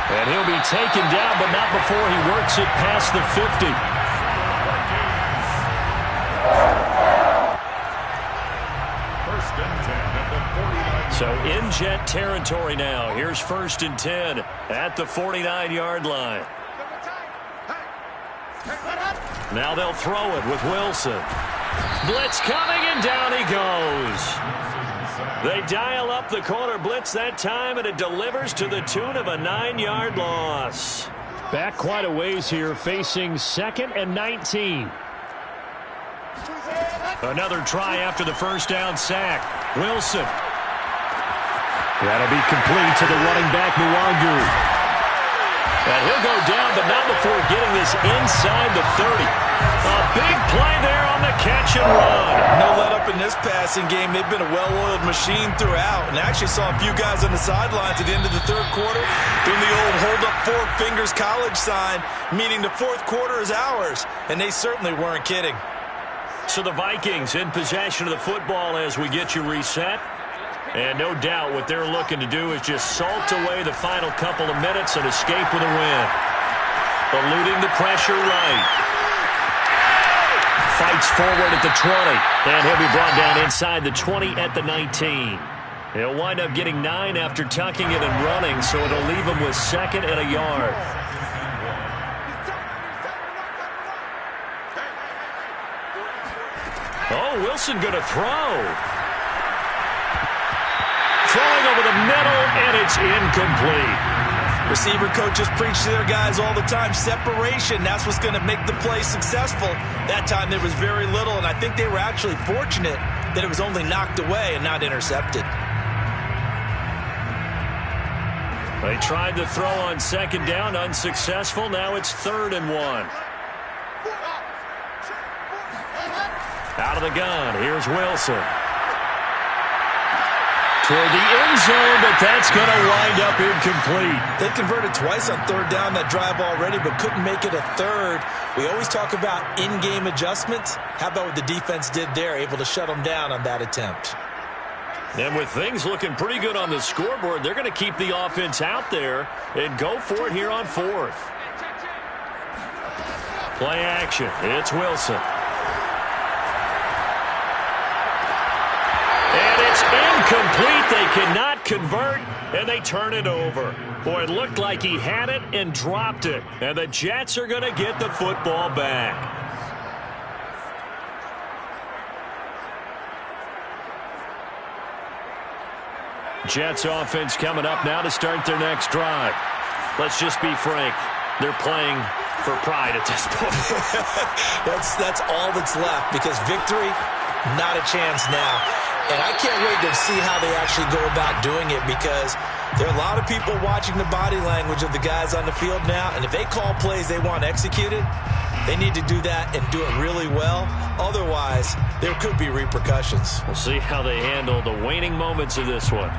S1: And he'll be taken down, but not before he works it past the 50.
S3: First and 10 at the 49.
S1: So in Jet territory now. Here's first and 10 at the 49-yard line. Now they'll throw it with Wilson. Blitz coming, and down he goes. They dial up the corner blitz that time, and it delivers to the tune of a 9-yard loss. Back quite a ways here, facing 2nd and 19. Another try after the first down sack. Wilson. That'll be complete to the running back, Nwangu. And he'll go down, but not before getting this inside the 30. A big play there on the catch and run.
S2: No let up in this passing game. They've been a well-oiled machine throughout, and I actually saw a few guys on the sidelines at the end of the third quarter doing the old hold up 4 fingers college sign, meaning the fourth quarter is ours, and they certainly weren't kidding.
S1: So the Vikings in possession of the football as we get you reset. And no doubt what they're looking to do is just salt away the final couple of minutes and escape with a win. Eluding the pressure right. Fights forward at the 20. And he'll be brought down inside the 20 at the 19. He'll wind up getting 9 after tucking it and running, so it'll leave him with 2nd and a yard. Oh, Wilson going to throw. Throwing over the middle, and it's incomplete.
S2: Receiver coaches preach to their guys all the time. Separation, that's what's going to make the play successful. That time there was very little, and I think they were actually fortunate that it was only knocked away and not intercepted.
S1: They tried to throw on 2nd down, unsuccessful. Now it's 3rd and 1. Out of the gun, here's Wilson. Toward the end zone, but that's going to wind up incomplete.
S2: They converted twice on 3rd down that drive already, but couldn't make it a 3rd. We always talk about in-game adjustments. How about what the defense did there, able to shut them down on that attempt?
S1: And with things looking pretty good on the scoreboard, they're going to keep the offense out there and go for it here on 4th. Play action. It's Wilson. It's incomplete. They cannot convert, and they turn it over. Boy, it looked like he had it and dropped it. And the Jets are going to get the football back. Jets offense coming up now to start their next drive. Let's just be frank. They're playing for pride at this point.
S2: That's all that's left, because victory, not a chance now. And I can't wait to see how they actually go about doing it, because there are a lot of people watching the body language of the guys on the field now, and if they call plays they want executed, they need to do that and do it really well. Otherwise, there could be repercussions.
S1: We'll see how they handle the waning moments of this one.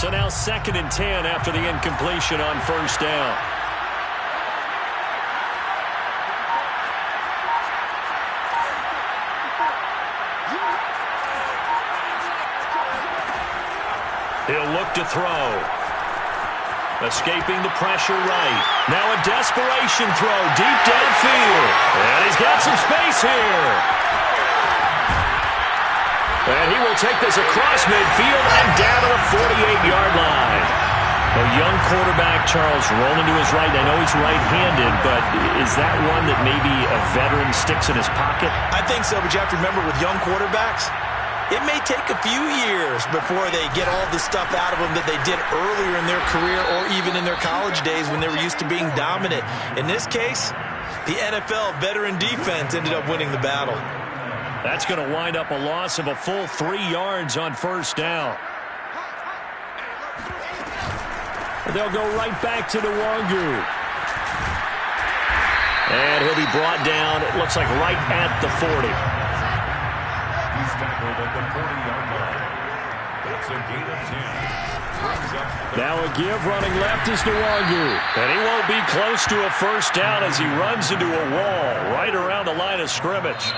S1: So now 2nd and 10 after the incompletion on 1st down. He'll look to throw. Escaping the pressure right. Now a desperation throw deep downfield. And he's got some space here. And he will take this across midfield and down to the 48-yard line. A young quarterback, Charles, rolling to his right. I know he's right-handed, but is that one that maybe a veteran sticks in his pocket?
S2: I think so, but you have to remember with young quarterbacks, It may take a few years before they get all the stuff out of them that they did earlier in their career or even in their college days when they were used to being dominant. In this case, the NFL veteran defense ended up winning the battle.
S1: That's going to wind up a loss of a full 3 yards on first down. They'll go right back to Nwangu. And he'll be brought down, it looks like right at the 40.
S3: He's tackled at the 40-yard line. That's a gain of 10.
S1: Now a give running left is Nwangu. And he won't be close to a first down as he runs into a wall right around the line of scrimmage.